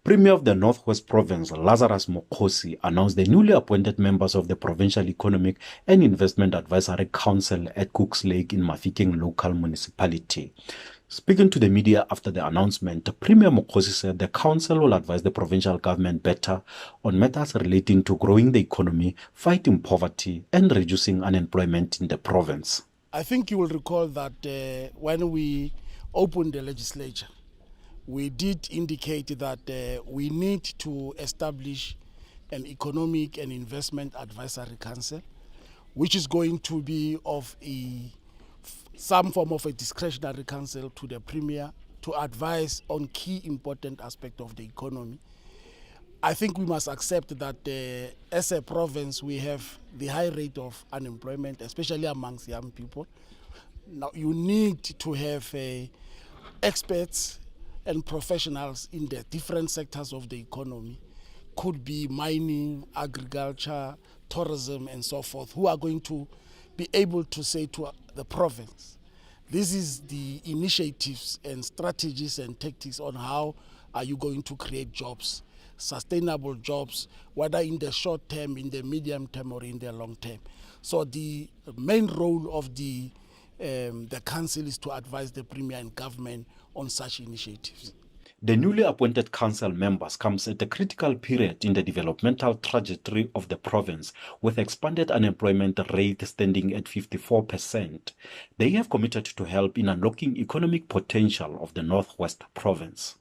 Premier of the Northwest Province, Lazarus Mokgosi, announced the newly appointed members of the Provincial Economic and Investment Advisory Council at Cooks Lake in Mahikeng local municipality. Speaking to the media after the announcement, Premier Mokgosi said the council will advise the provincial government better on matters relating to growing the economy, fighting poverty, and reducing unemployment in the province. I think you will recall that when we opened the legislature, we did indicate that we need to establish an economic and investment advisory council, which is going to be of some form of a discretionary council to the premier to advise on key important aspects of the economy. I think we must accept that as a province we have the high rate of unemployment, especially amongst young people. Now you need to have experts and professionals in the different sectors of the economy, could be mining, agriculture, tourism and so forth, who are going to be able to say to the province, this is the initiatives and strategies and tactics on how are you going to create jobs, sustainable jobs, whether in the short term, in the medium term or in the long term. So the main role of the council is to advise the premier and government on such initiatives. The newly appointed council members comes at a critical period in the developmental trajectory of the province, with expanded unemployment rate standing at 54%. They have committed to help in unlocking economic potential of the Northwest Province.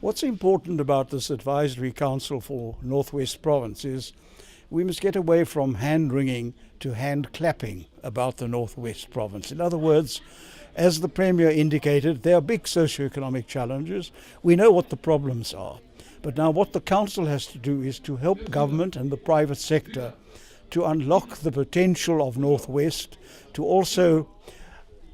What's important about this advisory council for Northwest Province is we must get away from hand-wringing to hand-clapping about the Northwest Province. In other words, as the Premier indicated, there are big socio-economic challenges. We know what the problems are. But now what the Council has to do is to help government and the private sector to unlock the potential of Northwest, to also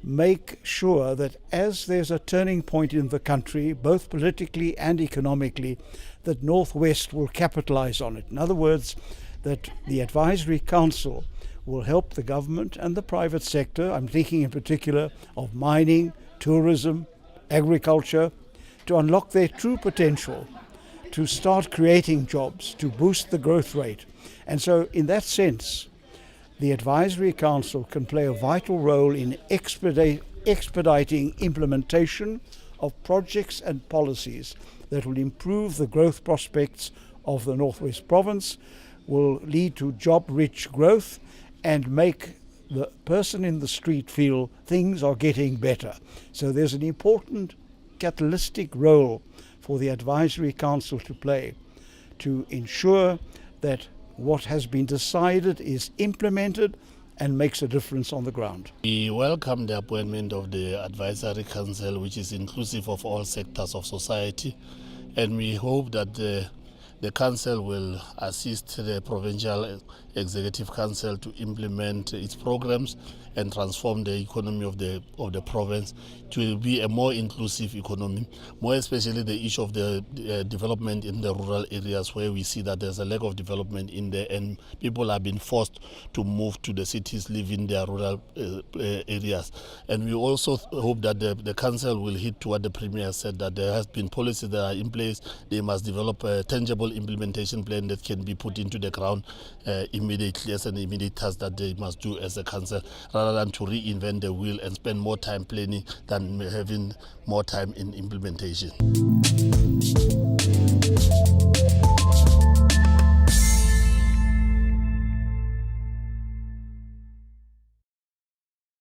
make sure that as there's a turning point in the country, both politically and economically, that Northwest will capitalize on it. In other words, that the Advisory Council will help the government and the private sector, I'm thinking in particular of mining, tourism, agriculture, to unlock their true potential, to start creating jobs, to boost the growth rate. And so in that sense, the Advisory Council can play a vital role in expediting implementation of projects and policies that will improve the growth prospects of the Northwest Province, will lead to job-rich growth, and make the person in the street feel things are getting better. So there's an important catalytic role for the Advisory Council to play to ensure that what has been decided is implemented and makes a difference on the ground. We welcome the appointment of the Advisory Council, which is inclusive of all sectors of society, and we hope that the Council will assist the Provincial Executive Council to implement its programs and transform the economy of the province to be a more inclusive economy, more especially the issue of the development in the rural areas, where we see that there's a lack of development in there and people have been forced to move to the cities, live in their rural areas. And we also hope that the council will hit to what the Premier said, that there has been policies that are in place. They must develop a tangible implementation plan that can be put into the ground immediately, as an immediate task that they must do as a council, rather than to reinvent the wheel and spend more time planning than having more time in implementation.